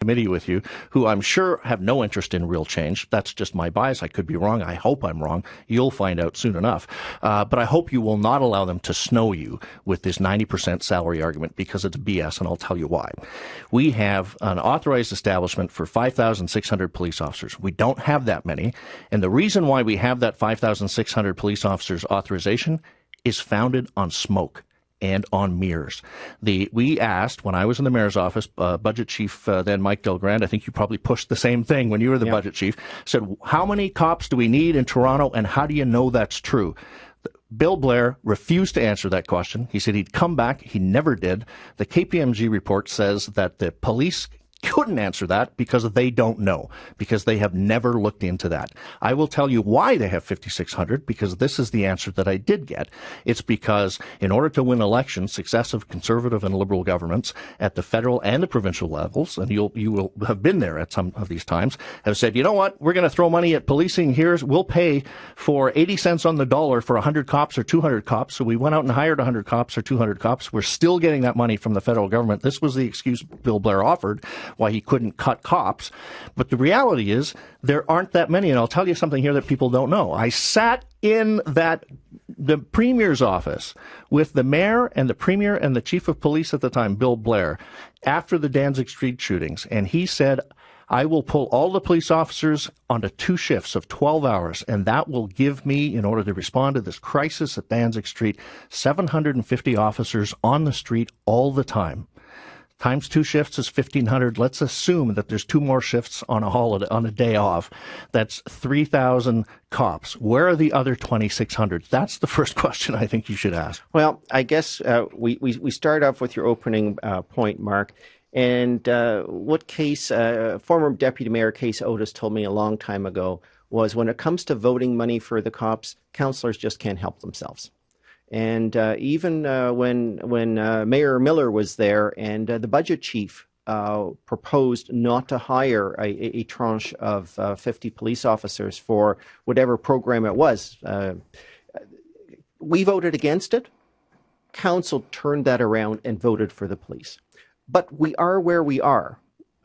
committee with you who I'm sure have no interest in real change. That's just my bias. I could be wrong. I hope I'm wrong. You'll find out soon enough. But I hope you will not allow them to snow you with this 90% salary argument, because it's BS, and I'll tell you why. We have an authorized establishment for 5,600 police officers. We don't have that many. And the reason why we have that 5,600 police officers authorization is founded on smoke and on mirrors. We asked, when I was in the mayor's office, budget chief then Mike Delgrand, I think you probably pushed the same thing when you were the budget chief, said, how many cops do we need in Toronto, and how do you know that's true? Bill Blair refused to answer that question. He said he'd come back. He never did. The KPMG report says that the police couldn't answer that because they don't know, because they have never looked into that. I will tell you why they have 5,600, because this is the answer that I did get. It's because in order to win elections, successive Conservative and Liberal governments at the federal and the provincial levels, and you will have been there at some of these times, have said, you know what, we're going to throw money at policing. We'll pay for 80 cents on the dollar for 100 cops or 200 cops. So we went out and hired 100 cops or 200 cops. We're still getting that money from the federal government. This was the excuse Bill Blair offered why he couldn't cut cops. But the reality is there aren't that many. And I'll tell you something here that people don't know. I sat in the Premier's office with the Mayor and the Premier and the Chief of Police at the time, Bill Blair, after the Danzig Street shootings. And he said, I will pull all the police officers onto 2 shifts of 12 hours, and that will give me, in order to respond to this crisis at Danzig Street, 750 officers on the street all the time. Times 2 shifts is 1,500. Let's assume that there's 2 more shifts on a holiday, on a day off. That's 3,000 cops. Where are the other 2,600? That's the first question I think you should ask. Well, I guess we start off with your opening point, Mark. And what Case, former Deputy Mayor Case Otis told me a long time ago was, when it comes to voting money for the cops, councillors just can't help themselves. And even when Mayor Miller was there, and the budget chief proposed not to hire a tranche of 50 police officers for whatever program it was, we voted against it. Council turned that around and voted for the police. But we are where we are.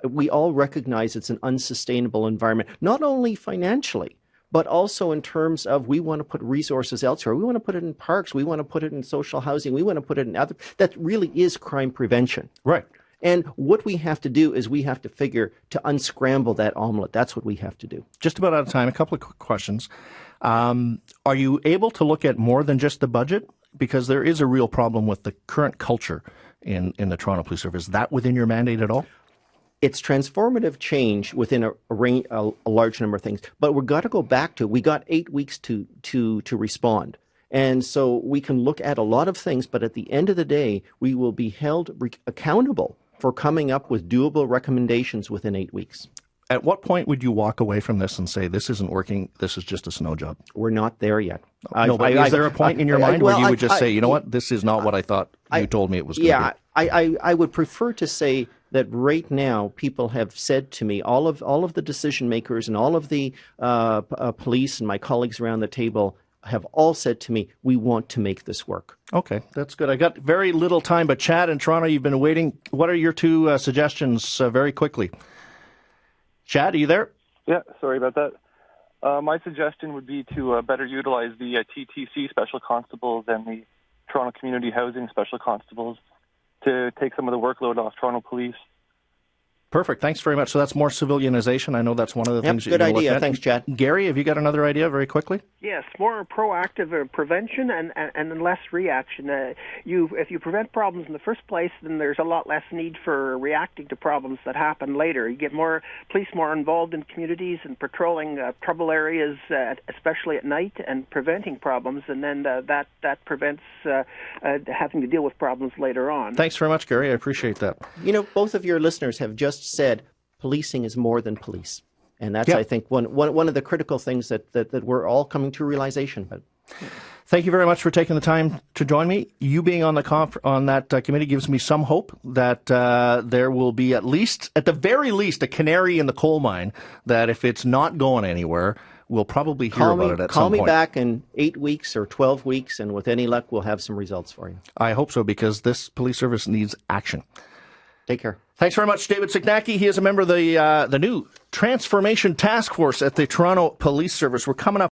We all recognize it's an unsustainable environment, not only financially, but also in terms of, we want to put resources elsewhere. We want to put it in parks. We want to put it in social housing. We want to put it in other. That really is crime prevention. Right. And what we have to do is we have to figure to unscramble that omelet. That's what we have to do. Just about out of time. A couple of quick questions. Are you able to look at more than just the budget? Because there is a real problem with the current culture in the Toronto Police Service. Is that within your mandate at all? It's transformative change within a large number of things. But we've got to go back to, we got 8 weeks to respond. And so we can look at a lot of things, but at the end of the day, we will be held accountable for coming up with doable recommendations within 8 weeks. At what point would you walk away from this and say, this isn't working, this is just a snow job? We're not there yet. No, but is there a point in your mind where you would just say, you know what, this is not what I thought you told me it was going to be? I would prefer to say that right now people have said to me, all of the decision makers and all of the police and my colleagues around the table have all said to me, we want to make this work. Okay, that's good. I got very little time, but Chad in Toronto, you've been waiting. What are your 2 suggestions very quickly? Chad, are you there? Yeah, sorry about that. My suggestion would be to better utilize the TTC special constables and the Toronto Community Housing special constables to take some of the workload off Toronto Police. Perfect. Thanks very much. So that's more civilianization. I know that's one of the things that good you're looking idea. at. Thanks, Chad. Gary, have you got another idea very quickly? Yes, more proactive prevention and less reaction. If you prevent problems in the first place, then there's a lot less need for reacting to problems that happen later. You get police more involved in communities and patrolling trouble areas, especially at night, and preventing problems, and then that prevents having to deal with problems later on. Thanks very much, Gary. I appreciate that. You know, both of your listeners have just said policing is more than police. And that's, I think, one of the critical things that we're all coming to realization. But thank you very much for taking the time to join me. You being on that committee gives me some hope that there will be at the very least, a canary in the coal mine, that if it's not going anywhere, we'll probably hear about it at some point. Call me back in 8 weeks or 12 weeks, and with any luck, we'll have some results for you. I hope so, because this police service needs action. Take care. Thanks very much, David Soknacki. He is a member of the new Transformation Task Force at the Toronto Police Service. We're coming up